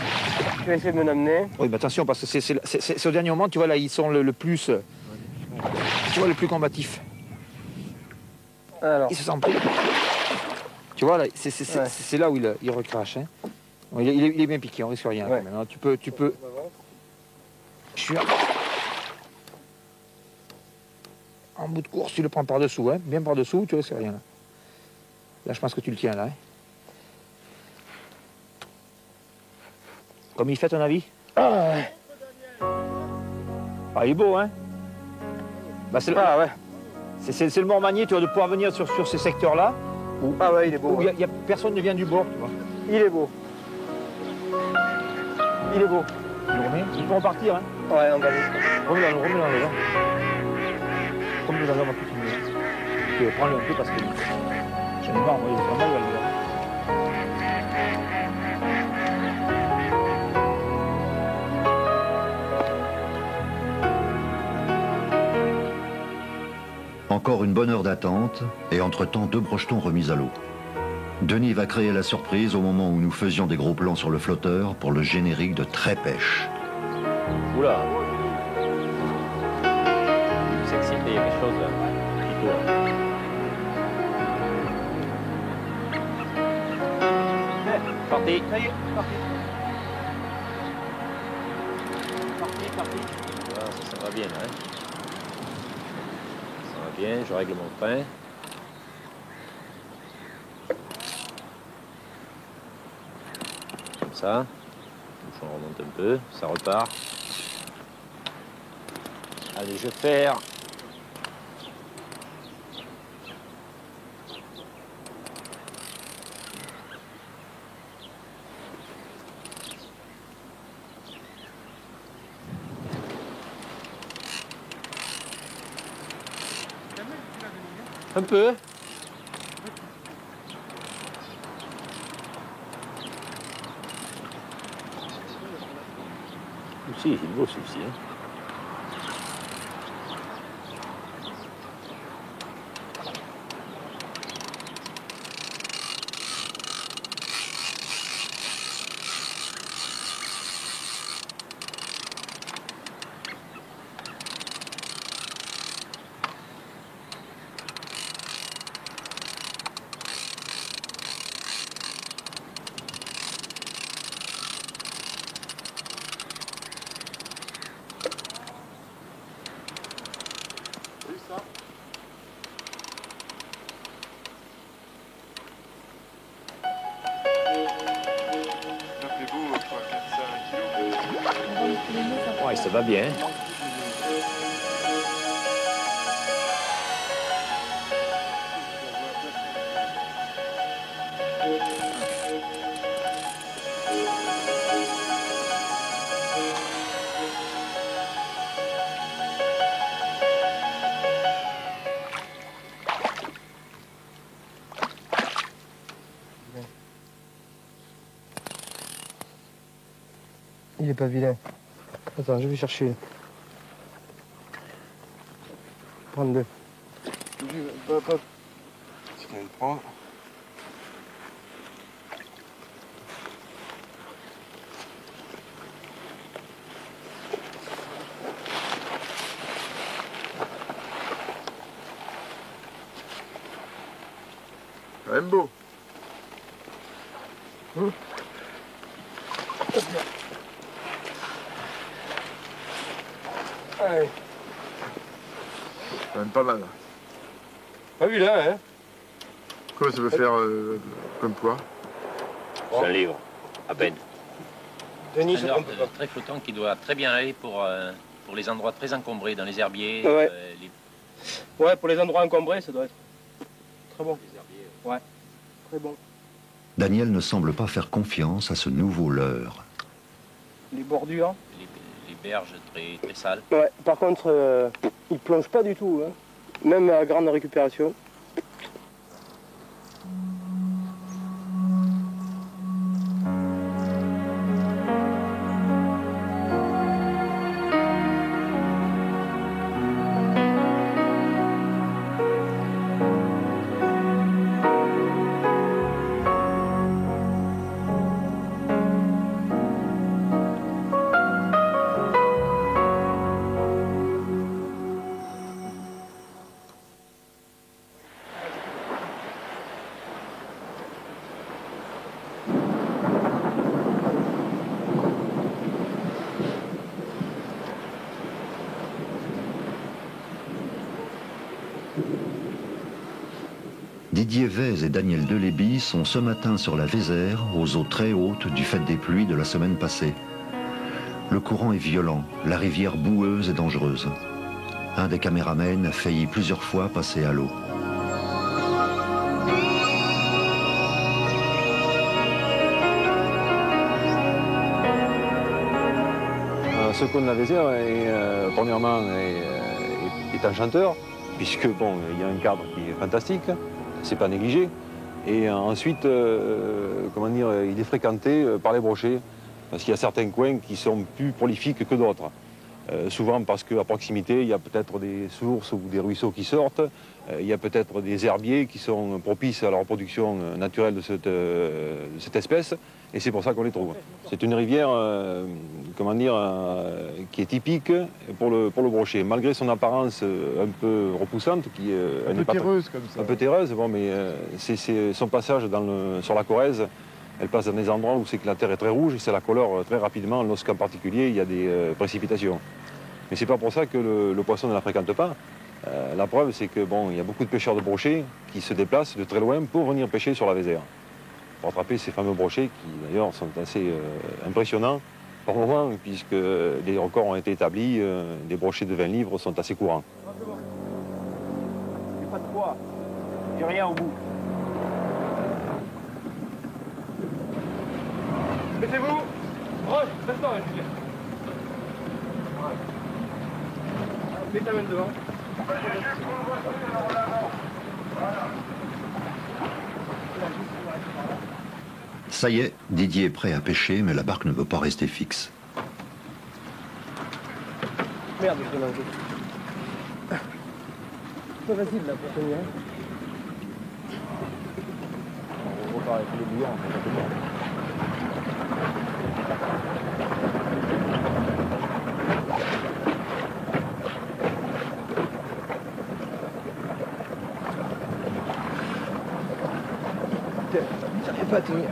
Je vais essayer de me l'amener. Oui, mais attention, parce que c'est au dernier moment, tu vois, là, ils sont le plus... tu vois, le plus combatif. Alors. Il se sent pris. Tu vois, là, c'est là où il recrache. Hein. Bon, il est bien piqué, on risque rien. Ouais. Maintenant, tu peux... Je suis en bout de course, tu le prends par-dessous, hein, bien par-dessous, tu risques rien. Là, je pense que tu le tiens, là. Hein. Comme il fait, ton avis? Ah, ouais. Ah, il est beau, hein? Bah, c'est ouais. C'est le Mormagnier, tu vois, de pouvoir venir sur ces secteurs-là. Ah ouais, il est beau. Où personne ne vient du bord, tu vois. Il est beau. Il est beau. Tu le remets? Il peut repartir, hein? Ouais, on va aller. Remets-le dans le vent. Remets-le dans le vent, tu peux prendre-le un peu parce que j'en ai marre, moi, il est vraiment mal, le vent. Encore une bonne heure d'attente, et entre-temps 2 brochetons remis à l'eau. Denis va créer la surprise au moment où nous faisions des gros plans sur le flotteur pour le générique de Très Pêche. Oula. C'est excité, il y a quelque chose là. Qui tourne. Parti. Ça y est, parti. Parti. Voilà, ça va bien, hein. Ça va bien, je règle mon frein. Comme ça. On remonte un peu, ça repart. Allez, je ferre. Un peu. Si, il est beau celui-ci. Hein. Ouais, ça va bien. Il est pas vilain. Attends, je vais chercher. Prendre deux. Si tu viens de prendre. Quand même beau. Allez. Quand même pas mal. Pas vilain, hein? Quoi, ça veut faire Comme quoi? C'est un livre, à peine. Denis, C'est un ordre très flottant qui doit très bien aller pour les endroits très encombrés, dans les herbiers. Ouais. Ouais, pour les endroits encombrés, ça doit être très bon. Les herbiers, ouais, très bon. Daniel ne semble pas faire confiance à ce nouveau leurre. Les bordures. les berges très, très sales. Ouais, par contre, il plonge pas du tout, hein. Même à grande récupération. Didier Vez et Daniel Deléby sont ce matin sur la Vézère, aux eaux très hautes du fait des pluies de la semaine passée. Le courant est violent, la rivière boueuse et dangereuse. Un des caméramens a failli plusieurs fois passer à l'eau. Ce con de la Vézère, premièrement, est un chanteur, puisque bon, il y a un cadre qui est fantastique, c'est pas négligé. Et ensuite, comment dire, il est fréquenté par les brochets, parce qu'il y a certains coins qui sont plus prolifiques que d'autres. Souvent parce qu'à proximité, il y a peut-être des sources ou des ruisseaux qui sortent, il y a peut-être des herbiers qui sont propices à la reproduction naturelle de cette espèce, et c'est pour ça qu'on les trouve. C'est une rivière, comment dire, qui est typique pour le brochet, malgré son apparence un peu repoussante, qui est un peu terreuse comme ça. Un peu terreuse, bon, mais c'est son passage sur la Corrèze. Elle passe dans des endroits où c'est que la terre est très rouge et ça la colore très rapidement lorsqu'en particulier il y a des précipitations. Mais c'est pas pour ça que le poisson ne la fréquente pas. La preuve, c'est que bon, il y a beaucoup de pêcheurs de brochets qui se déplacent de très loin pour venir pêcher sur la Vézère, pour attraper ces fameux brochets qui d'ailleurs sont assez impressionnants par moment, puisque des records ont été établis, des brochets de 20 livres sont assez courants. Il n'y a pas de poids, il n'y a rien au bout. Mettez-vous. Roche, reste-toi, Julien. Mets ta main devant. Ça y est, Didier est prêt à pêcher, mais la barque ne veut pas rester fixe. Merde, je l'ai mangé. C'est pas facile là pour tenir. On repart avec les bouillons, j'arrive pas à tenir.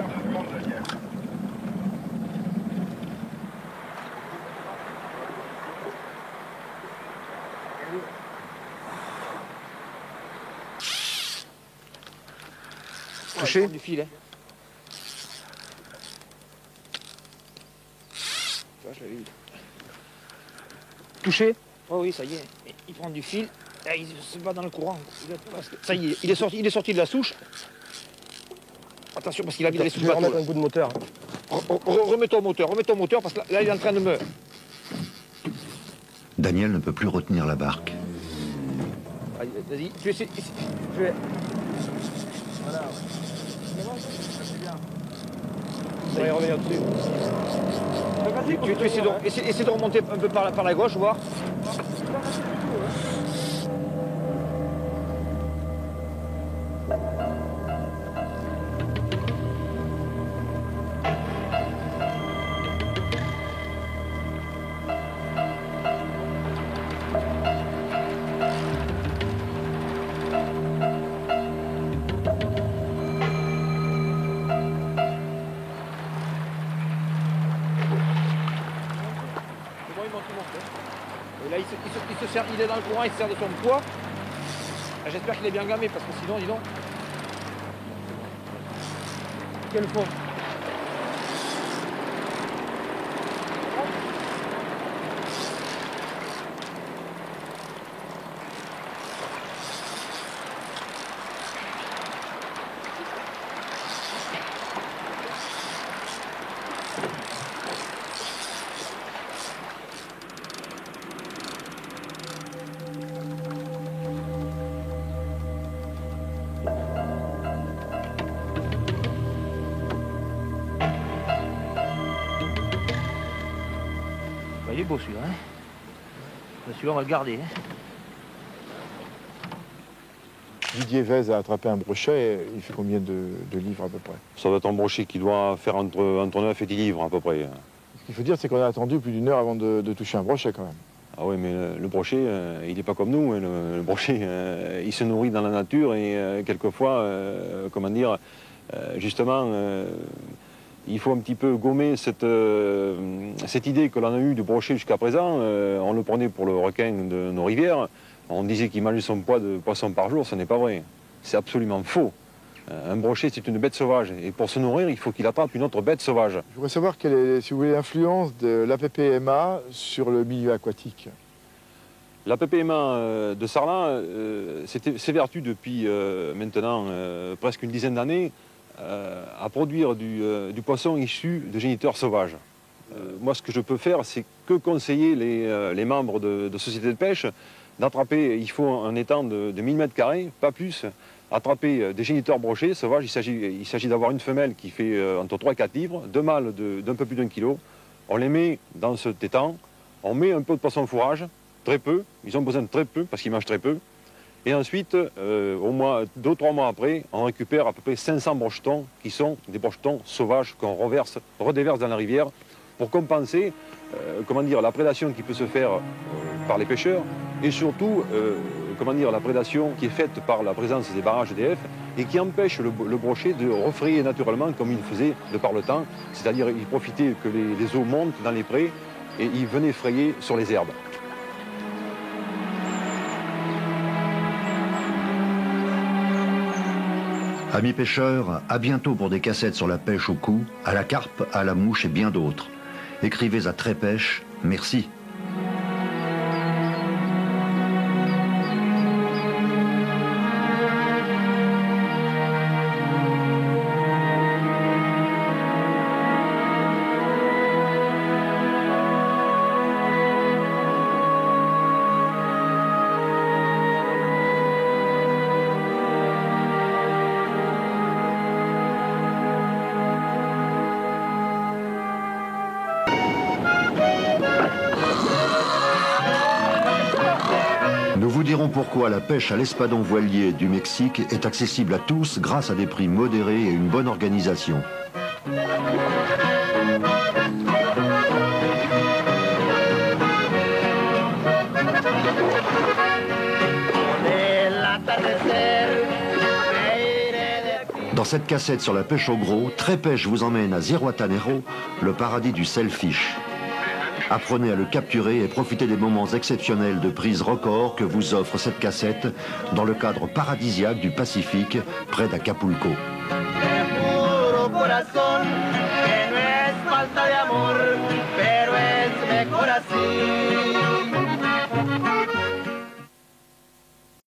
Touché du fil, hein. Tu vois, je l'avais eu. Touché. Oh oui, ça y est. Il prend du fil. Là, il se bat dans le courant. Ça y est, il est sorti de la souche. Attention, parce qu'il a mis d'aller sous le bateau. Remettre un coup de moteur. Remets ton moteur, parce que là, il est en train de me... Daniel ne peut plus retenir la barque. Vas-y, tu essaies... Voilà. Ça va y revenir dessus. Tu essaies de remonter un peu par la gauche, voir. Et là, il est dans le courant, il se sert de son poids. J'espère qu'il est bien gamé, parce que sinon, dis donc. qu'elle faut. Il est beau celui-là, hein. Celui-là, on va le garder. Hein. Didier Vez a attrapé un brochet, il fait combien de livres à peu près? Ça doit être un brochet qui doit faire entre 9 et 10 livres à peu près. Ce qu'il faut dire, c'est qu'on a attendu plus d'1 heure avant de toucher un brochet quand même. Ah oui, mais le brochet, il n'est pas comme nous. Hein. Le brochet, il se nourrit dans la nature et quelquefois, comment dire, justement, il faut un petit peu gommer cette idée que l'on a eue du brochet jusqu'à présent. On le prenait pour le requin de nos rivières. On disait qu'il mangeait son poids de poisson par jour, ce n'est pas vrai. C'est absolument faux. Un brochet, c'est une bête sauvage. Et pour se nourrir, il faut qu'il attrape une autre bête sauvage. Je voudrais savoir quelle est, si vous voulez, l'influence de l'APPMA sur le milieu aquatique. L'APPMA de Sarlat s'évertue depuis maintenant presque une dizaine d'années à produire du poisson issu de géniteurs sauvages. Moi, ce que je peux faire, c'est que conseiller les membres de sociétés de pêche d'attraper, il faut un étang de 1000 m², pas plus, attraper des géniteurs brochés sauvages. Il s'agit d'avoir une femelle qui fait entre 3 et 4 livres, 2 mâles d'un peu plus d'1 kilo. On les met dans cet étang, on met un peu de poisson fourrage, très peu, ils ont besoin de très peu parce qu'ils mangent très peu. Et ensuite, au moins 2 ou 3 mois après, on récupère à peu près 500 brochetons qui sont des brochetons sauvages qu'on redéverse dans la rivière pour compenser comment dire, la prédation qui peut se faire par les pêcheurs et surtout comment dire, la prédation qui est faite par la présence des barrages EDF et qui empêche le brochet de refrayer naturellement comme il faisait de par le temps, c'est-à-dire il profitait que les eaux montent dans les prés et il venait frayer sur les herbes. Amis pêcheurs, à bientôt pour des cassettes sur la pêche au cou, à la carpe, à la mouche et bien d'autres. Écrivez à Trépêche, merci. Nous vous dirons pourquoi la pêche à l'espadon voilier du Mexique est accessible à tous grâce à des prix modérés et une bonne organisation. Dans cette cassette sur la pêche au gros, Trépêche vous emmène à Zihuatanejo, le paradis du sailfish. Apprenez à le capturer et profitez des moments exceptionnels de prise record que vous offre cette cassette dans le cadre paradisiaque du Pacifique, près d'Acapulco. Falta de amor, pero es mejor así.